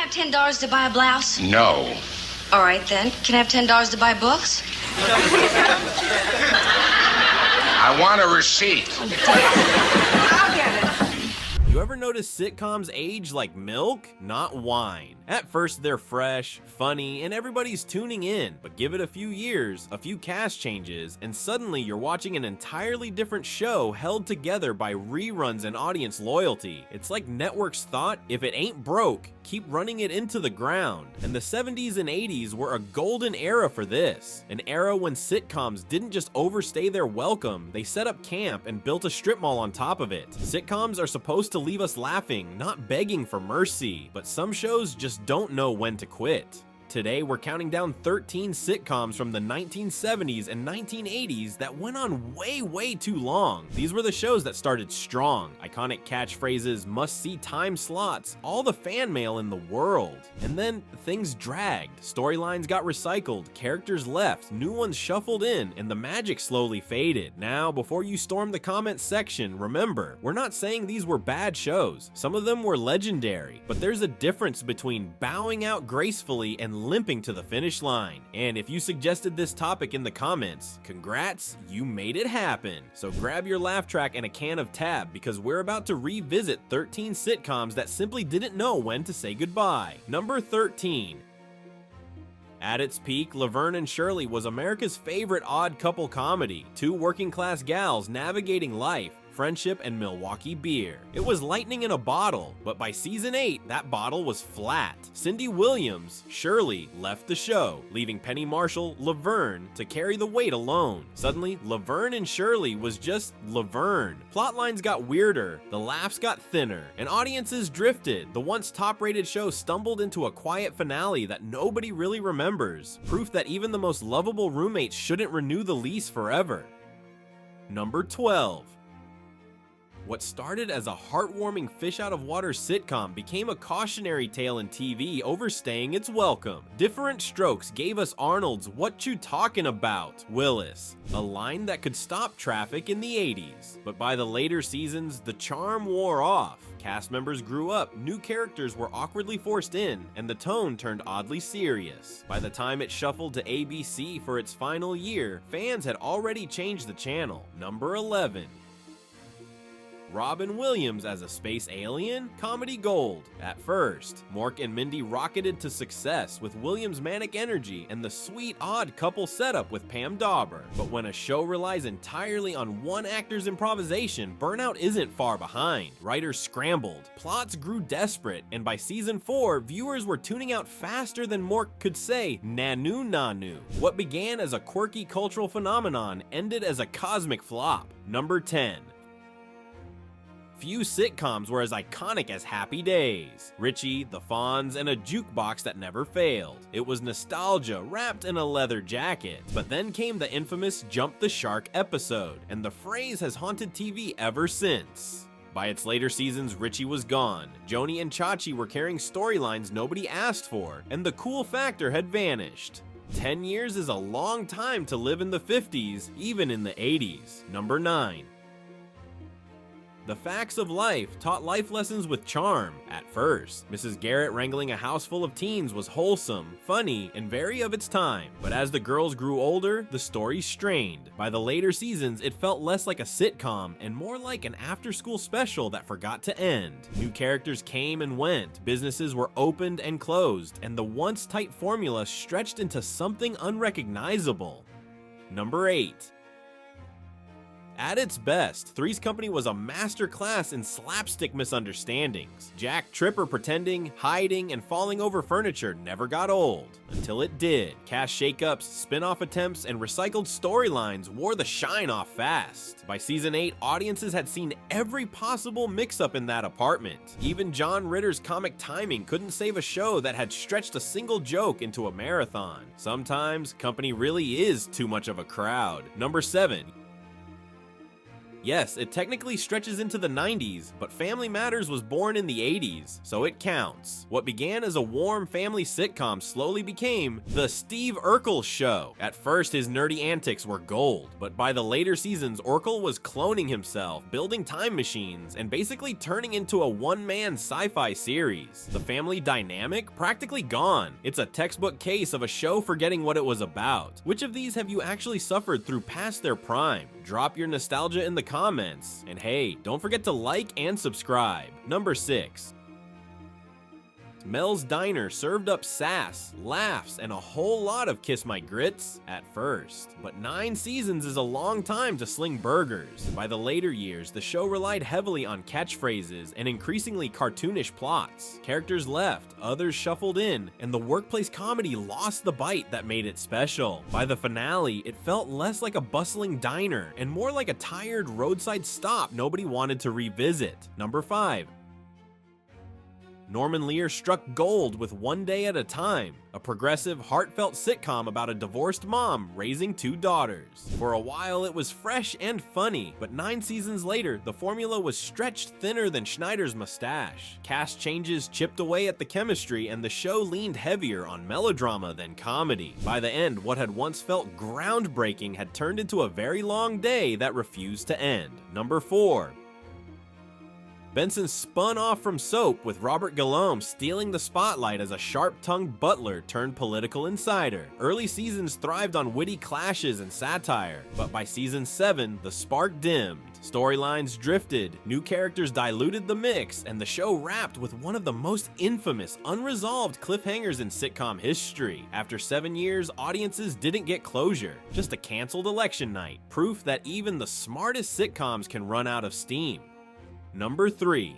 have $10 to buy a blouse? No. All right, then. Can I have $10 to buy books? I want a receipt. I'll get it. You ever notice sitcoms age like milk, not wine? At first they're fresh, funny, and everybody's tuning in, but give it a few years, a few cast changes, and suddenly you're watching an entirely different show held together by reruns and audience loyalty. It's like networks thought, if it ain't broke, keep running it into the ground. And the 70s and 80s were a golden era for this. An era when sitcoms didn't just overstay their welcome, they set up camp and built a strip mall on top of it. Sitcoms are supposed to leave us laughing, not begging for mercy, but some shows just don't know when to quit. Today, we're counting down 13 sitcoms from the 1970s and 1980s that went on way too long. These were the shows that started strong, iconic catchphrases, must-see time slots, all the fan mail in the world. And then things dragged, storylines got recycled, characters left, new ones shuffled in, and the magic slowly faded. Now, before you storm the comments section, remember, we're not saying these were bad shows. Some of them were legendary, but there's a difference between bowing out gracefully and limping to the finish line. And if you suggested this topic in the comments, congrats, you made it happen. So grab your laugh track and a can of Tab, because we're about to revisit 13 sitcoms that simply didn't know when to say goodbye. Number 13. At its peak, Laverne and Shirley was America's favorite odd couple comedy, two working class gals navigating life, friendship, and Milwaukee beer. It was lightning in a bottle, but by season 8, that bottle was flat. Cindy Williams, Shirley, left the show, leaving Penny Marshall, Laverne, to carry the weight alone. Suddenly, Laverne and Shirley was just Laverne. Plotlines got weirder, the laughs got thinner, and audiences drifted. The once top-rated show stumbled into a quiet finale that nobody really remembers. Proof that even the most lovable roommates shouldn't renew the lease forever. Number 12. What started as a heartwarming fish-out-of-water sitcom became a cautionary tale in TV, overstaying its welcome. Diff'rent Strokes gave us Arnold's "What You Talkin' About, Willis," a line that could stop traffic in the 80s. But by the later seasons, the charm wore off. Cast members grew up, new characters were awkwardly forced in, and the tone turned oddly serious. By the time it shuffled to ABC for its final year, fans had already changed the channel. Number 11. Robin Williams as a space alien? Comedy gold. At first, Mork and Mindy rocketed to success with Williams' manic energy and the sweet, odd couple setup with Pam Dauber. But when a show relies entirely on one actor's improvisation, burnout isn't far behind. Writers scrambled, plots grew desperate, and by season 4, viewers were tuning out faster than Mork could say "Nanu Nanu." What began as a quirky cultural phenomenon ended as a cosmic flop. Number 10. Few sitcoms were as iconic as Happy Days. Richie, the Fonz, and a jukebox that never failed. It was nostalgia wrapped in a leather jacket. But then came the infamous Jump the Shark episode, and the phrase has haunted TV ever since. By its later seasons, Richie was gone. Joni and Chachi were carrying storylines nobody asked for, and the cool factor had vanished. 10 years is a long time to live in the 50s, even in the 80s. Number 9. The Facts of Life taught life lessons with charm. At first, Mrs. Garrett wrangling a house full of teens was wholesome, funny, and very of its time. But as the girls grew older, the story strained. By the later seasons, it felt less like a sitcom and more like an after-school special that forgot to end. New characters came and went, businesses were opened and closed, and the once tight formula stretched into something unrecognizable. Number 8. At its best, Three's Company was a masterclass in slapstick misunderstandings. Jack Tripper pretending, hiding, and falling over furniture never got old. Until it did. Cast shakeups, spin-off attempts, and recycled storylines wore the shine off fast. By season 8, audiences had seen every possible mix-up in that apartment. Even John Ritter's comic timing couldn't save a show that had stretched a single joke into a marathon. Sometimes, Company really is too much of a crowd. Number 7. Yes, it technically stretches into the 90s, but Family Matters was born in the 80s, so it counts. What began as a warm family sitcom slowly became The Steve Urkel Show. At first, his nerdy antics were gold, but by the later seasons, Urkel was cloning himself, building time machines, and basically turning into a one-man sci-fi series. The family dynamic? Practically gone. It's a textbook case of a show forgetting what it was about. Which of these have you actually suffered through past their prime? Drop your nostalgia in the comments. And hey, don't forget to like and subscribe. Number 6. Mel's Diner served up sass, laughs, and a whole lot of kiss my grits at first. But 9 seasons is a long time to sling burgers. By the later years, the show relied heavily on catchphrases and increasingly cartoonish plots. Characters left, others shuffled in, and the workplace comedy lost the bite that made it special. By the finale, it felt less like a bustling diner and more like a tired roadside stop nobody wanted to revisit. Number 5. Norman Lear struck gold with One Day at a Time, a progressive, heartfelt sitcom about a divorced mom raising 2 daughters. For a while, it was fresh and funny, but 9 seasons later, the formula was stretched thinner than Schneider's mustache. Cast changes chipped away at the chemistry, and the show leaned heavier on melodrama than comedy. By the end, what had once felt groundbreaking had turned into a very long day that refused to end. Number 4. Benson spun off from soap with Robert Guillaume stealing the spotlight as a sharp-tongued butler turned political insider. Early seasons thrived on witty clashes and satire, but by season 7, the spark dimmed. Storylines drifted, new characters diluted the mix, and the show wrapped with one of the most infamous, unresolved cliffhangers in sitcom history. After 7 years, audiences didn't get closure, just a canceled election night, proof that even the smartest sitcoms can run out of steam. Number 3.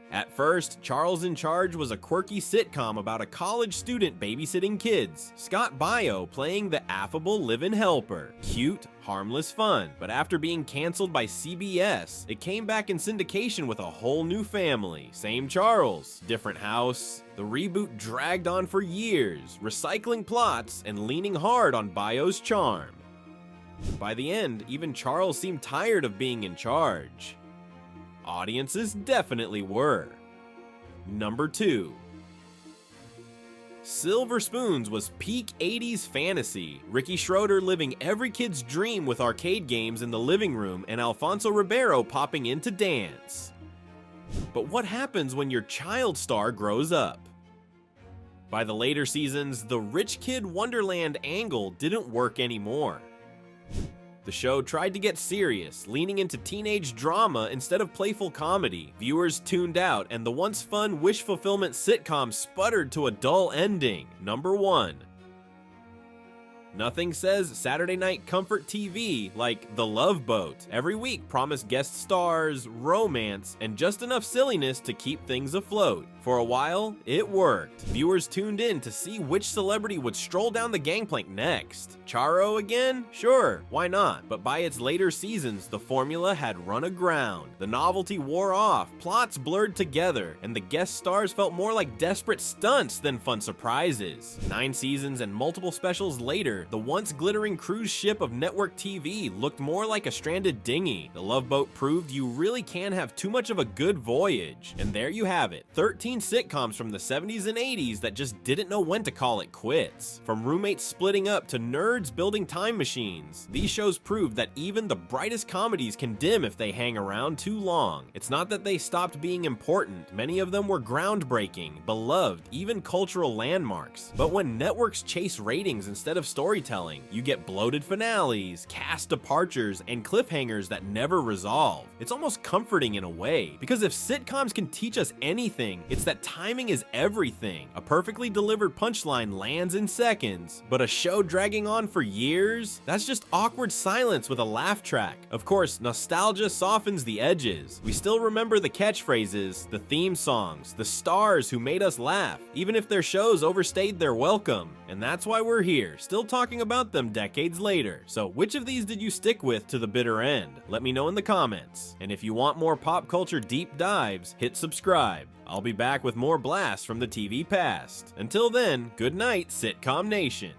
At first, Charles in Charge was a quirky sitcom about a college student babysitting kids. Scott Baio playing the affable live-in helper. Cute, harmless fun. But after being canceled by CBS, it came back in syndication with a whole new family. Same Charles, different house. The reboot dragged on for years, recycling plots and leaning hard on Baio's charm. By the end, even Charles seemed tired of being in charge. Audiences definitely were. Number 2. Silver Spoons was peak 80s fantasy. Ricky Schroeder living every kid's dream with arcade games in the living room and Alfonso Ribeiro popping in to dance. But what happens when your child star grows up? By the later seasons, the rich kid Wonderland angle didn't work anymore. The show tried to get serious, leaning into teenage drama instead of playful comedy. Viewers tuned out, and the once fun wish fulfillment sitcom sputtered to a dull ending. Number 1. Nothing says Saturday night comfort TV like The Love Boat. Every week promised guest stars, romance, and just enough silliness to keep things afloat. For a while, it worked. Viewers tuned in to see which celebrity would stroll down the gangplank next. Charo again? Sure, why not? But by its later seasons, the formula had run aground. The novelty wore off, plots blurred together, and the guest stars felt more like desperate stunts than fun surprises. 9 seasons and multiple specials later, the once glittering cruise ship of network TV looked more like a stranded dinghy. The Love Boat proved you really can have too much of a good voyage. And there you have it, 13 sitcoms from the 70s and 80s that just didn't know when to call it quits. From roommates splitting up to nerds building time machines, these shows proved that even the brightest comedies can dim if they hang around too long. It's not that they stopped being important, many of them were groundbreaking, beloved, even cultural landmarks. But when networks chase ratings instead of storytelling, you get bloated finales, cast departures, and cliffhangers that never resolve. It's almost comforting in a way, because if sitcoms can teach us anything, it's that timing is everything. A perfectly delivered punchline lands in seconds, but a show dragging on for years? That's just awkward silence with a laugh track. Of course, nostalgia softens the edges. We still remember the catchphrases, the theme songs, the stars who made us laugh, even if their shows overstayed their welcome. And that's why we're here, still talking about them decades later. So which of these did you stick with to the bitter end? Let me know in the comments. And if you want more pop culture deep dives, hit subscribe. I'll be back with more blasts from the TV past. Until then, good night, Sitcom Nation.